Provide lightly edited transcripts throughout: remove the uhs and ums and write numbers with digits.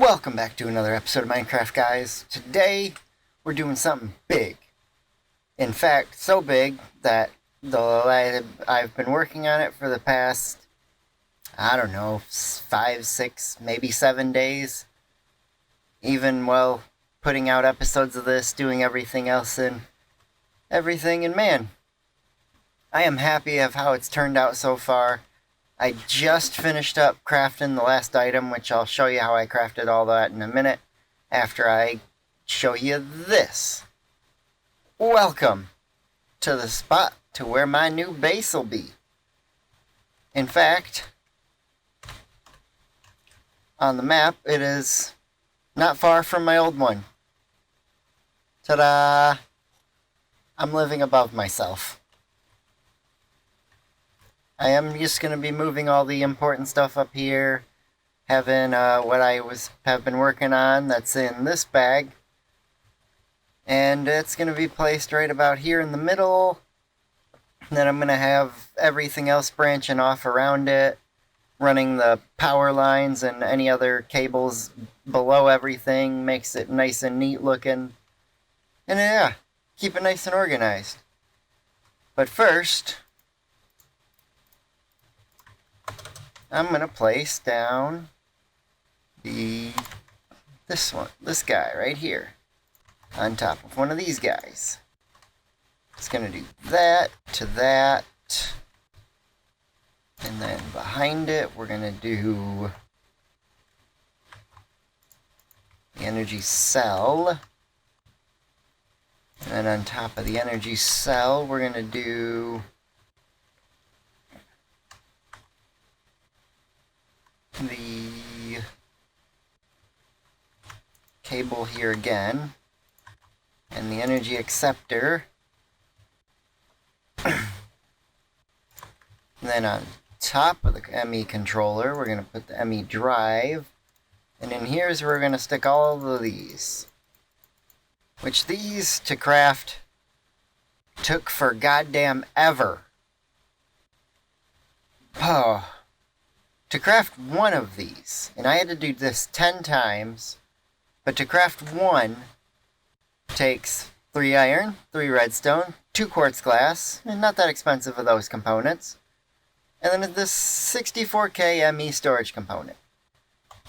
Welcome back to another episode of Minecraft, guys. Today, we're doing something big. In fact, so big that I've been working on it for the past, 5, 6, maybe 7 days. Even while putting out episodes of this, doing everything else and man, I am happy of how it's turned out so far. I just finished up crafting the last item, which I'll show you how I crafted all that in a minute after I show you this. Welcome to the spot to where my new base will be. In fact, on the map, it is not far from my old one. Ta-da! I'm living above myself. I am just going to be moving all the important stuff up here, having what I have been working on that's in this bag, and it's going to be placed right about here in the middle. And then I'm going to have everything else branching off around it, running the power lines and any other cables below everything, makes it nice and neat looking, and yeah, keep it nice and organized. But first, I'm going to place down this guy right here on top of one of these guys. It's going to do that to that. And then behind it, we're going to do the energy cell. And then on top of the energy cell, we're going to do the cable here again, and the energy acceptor. And then on top of the ME controller, we're going to put the ME drive, and in here is where we're going to stick all of these. Which these to craft took for goddamn ever. Oh. To craft one of these, and I had to do this 10 times, but to craft one takes 3 iron, 3 redstone, 2 quartz glass, and not that expensive of those components, and then this 64K ME storage component.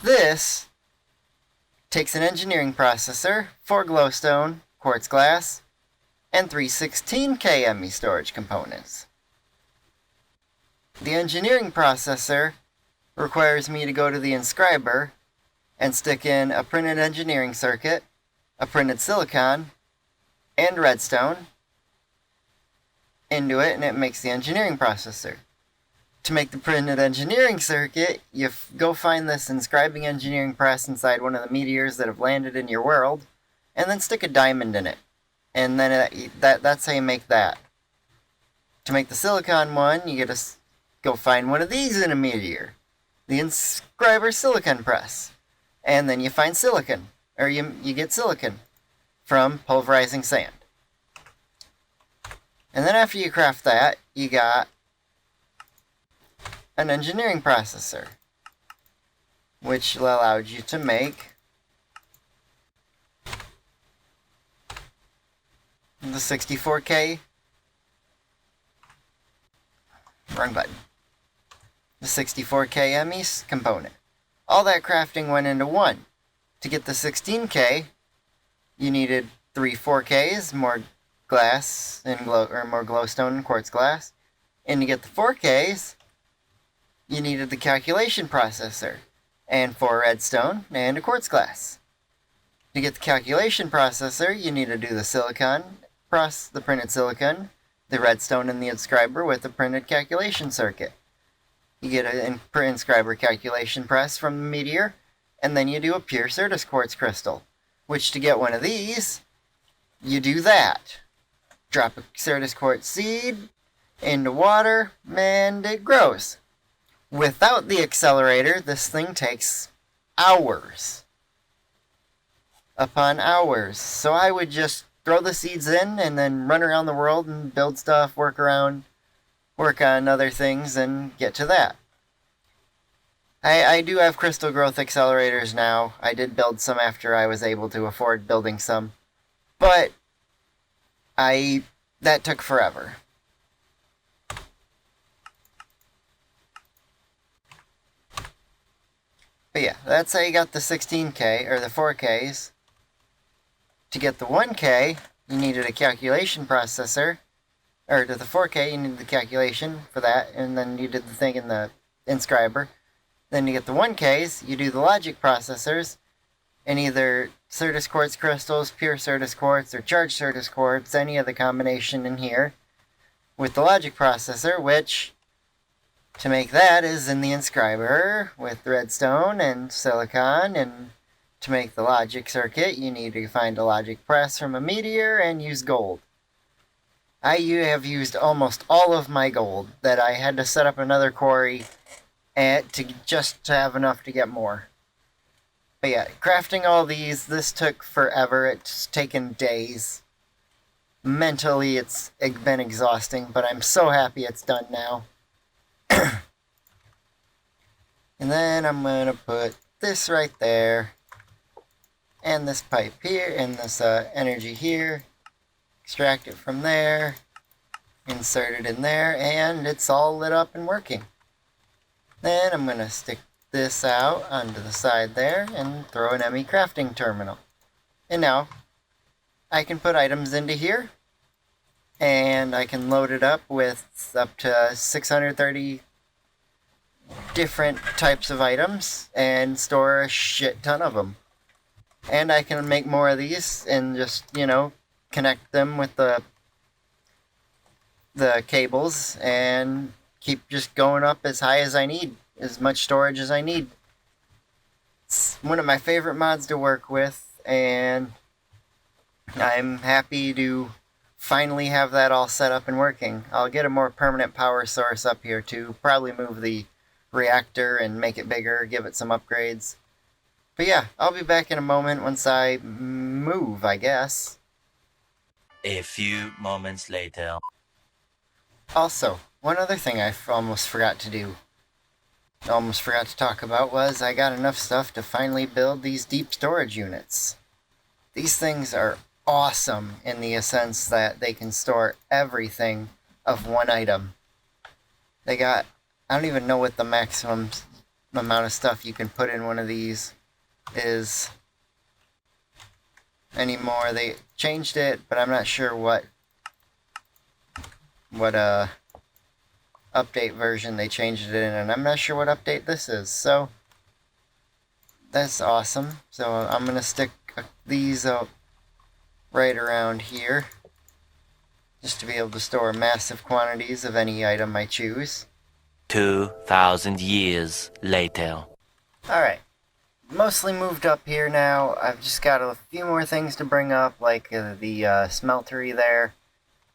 This takes an engineering processor, 4 glowstone, quartz glass, and 3 16K ME storage components. The engineering processor requires me to go to the inscriber and stick in a printed engineering circuit, a printed silicon, and redstone into it, and it makes the engineering processor. To make the printed engineering circuit, you go find this inscribing engineering press inside one of the meteors that have landed in your world, and then stick a diamond in it. And then that's how you make that. To make the silicon one, you gotta go find one of these in a meteor. The inscriber silicon press, and then you find silicon, or you get silicon from pulverizing sand. And then after you craft that, you got an engineering processor, which allowed you to make the 64K, wrong button, the 64K ME component. All that crafting went into one. To get the 16K, you needed 3 4Ks, more glass and more glowstone and quartz glass. And to get the 4Ks, you needed the calculation processor and 4 redstone and a quartz glass. To get the calculation processor, you need to do the silicon, the printed silicon, the redstone, and the inscriber with the printed calculation circuit. You get an inscriber calculation press from the meteor, and then you do a pure Certus quartz crystal, which to get one of these, you do that. Drop a Certus quartz seed into water, and it grows. Without the accelerator, this thing takes hours upon hours. So I would just throw the seeds in and then run around the world and build stuff, work on other things, and get to that. I do have crystal growth accelerators now. I did build some after I was able to afford building some. But that took forever. But yeah, that's how you got the 16K, or the 4Ks. To get the 1K, you needed a calculation processor. Or to the 4K, you needed the calculation for that, and then you did the thing in the inscriber. Then to get the 1Ks, you do the logic processors, and either Certus Quartz crystals, pure Certus Quartz, or charged Certus Quartz, any other combination in here, with the logic processor, which, to make that, is in the inscriber with redstone and silicon, and to make the logic circuit, you need to find a logic press from a meteor and use gold. I have used almost all of my gold that I had to set up another quarry to have enough to get more. But yeah, crafting all these, this took forever. It's taken days. Mentally, it's been exhausting, but I'm so happy it's done now. And then I'm going to put this right there, and this pipe here, and this energy here. Extract it from there, insert it in there, and it's all lit up and working. Then I'm going to stick this out onto the side there and throw an ME crafting terminal. And now I can put items into here, and I can load it up with up to 630 different types of items and store a shit ton of them. And I can make more of these and just, connect them with the cables and keep just going up as high as I need, as much storage as I need. It's one of my favorite mods to work with, and I'm happy to finally have that all set up and working. I'll get a more permanent power source up here too, probably move the reactor and make it bigger, give it some upgrades. But yeah, I'll be back in a moment once I move, I guess. A few moments later. Also, one other thing I almost forgot to talk about was I got enough stuff to finally build these deep storage units. These things are awesome in the sense that they can store everything of one item. I don't even know what the maximum amount of stuff you can put in one of these is anymore. They changed it, but I'm not sure what update version they changed it in, and I'm not sure what update this is, so that's awesome. So I'm gonna stick these up right around here just to be able to store massive quantities of any item I choose. 2,000 years later. Alright, mostly moved up here now. I've just got a few more things to bring up, like the smeltery there,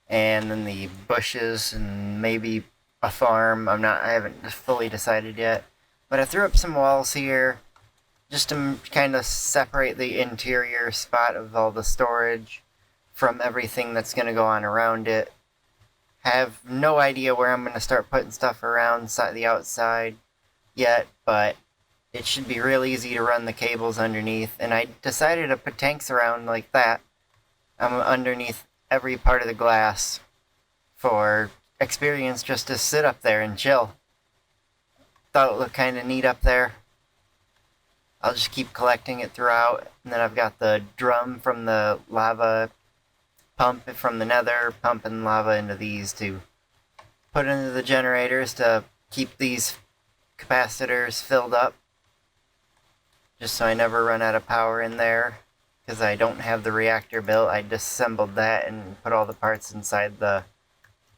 and then the bushes, and maybe a farm. I haven't fully decided yet. But I threw up some walls here, just to kind of separate the interior spot of all the storage from everything that's going to go on around it. Have no idea where I'm going to start putting stuff around the outside yet, but it should be real easy to run the cables underneath. And I decided to put tanks around like that underneath every part of the glass for experience, just to sit up there and chill. Thought it looked kind of neat up there. I'll just keep collecting it throughout. And then I've got the drum from the lava, pump from the nether, pumping lava into these to put into the generators to keep these capacitors filled up, just so I never run out of power in there, because I don't have the reactor built. I disassembled that and put all the parts inside the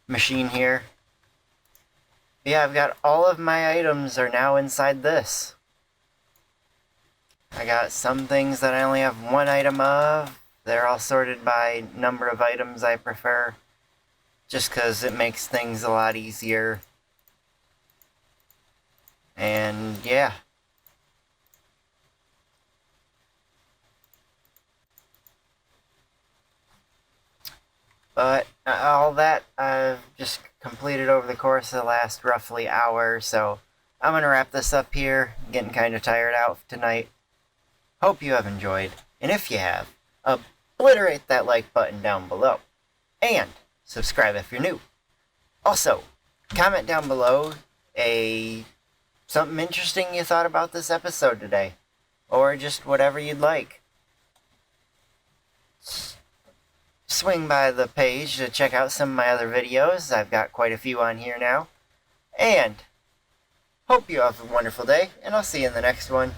machine here. But yeah, I've got all of my items are now inside this. I got some things that I only have one item of. They're all sorted by number of items I prefer, just because it makes things a lot easier. And yeah. But all that I've just completed over the course of the last roughly hour, so I'm going to wrap this up here. I'm getting kind of tired out tonight. Hope you have enjoyed. And if you have, obliterate that like button down below. And subscribe if you're new. Also, comment down below something interesting you thought about this episode today. Or just whatever you'd like. Swing by the page to check out some of my other videos. I've got quite a few on here now. And hope you have a wonderful day, and I'll see you in the next one.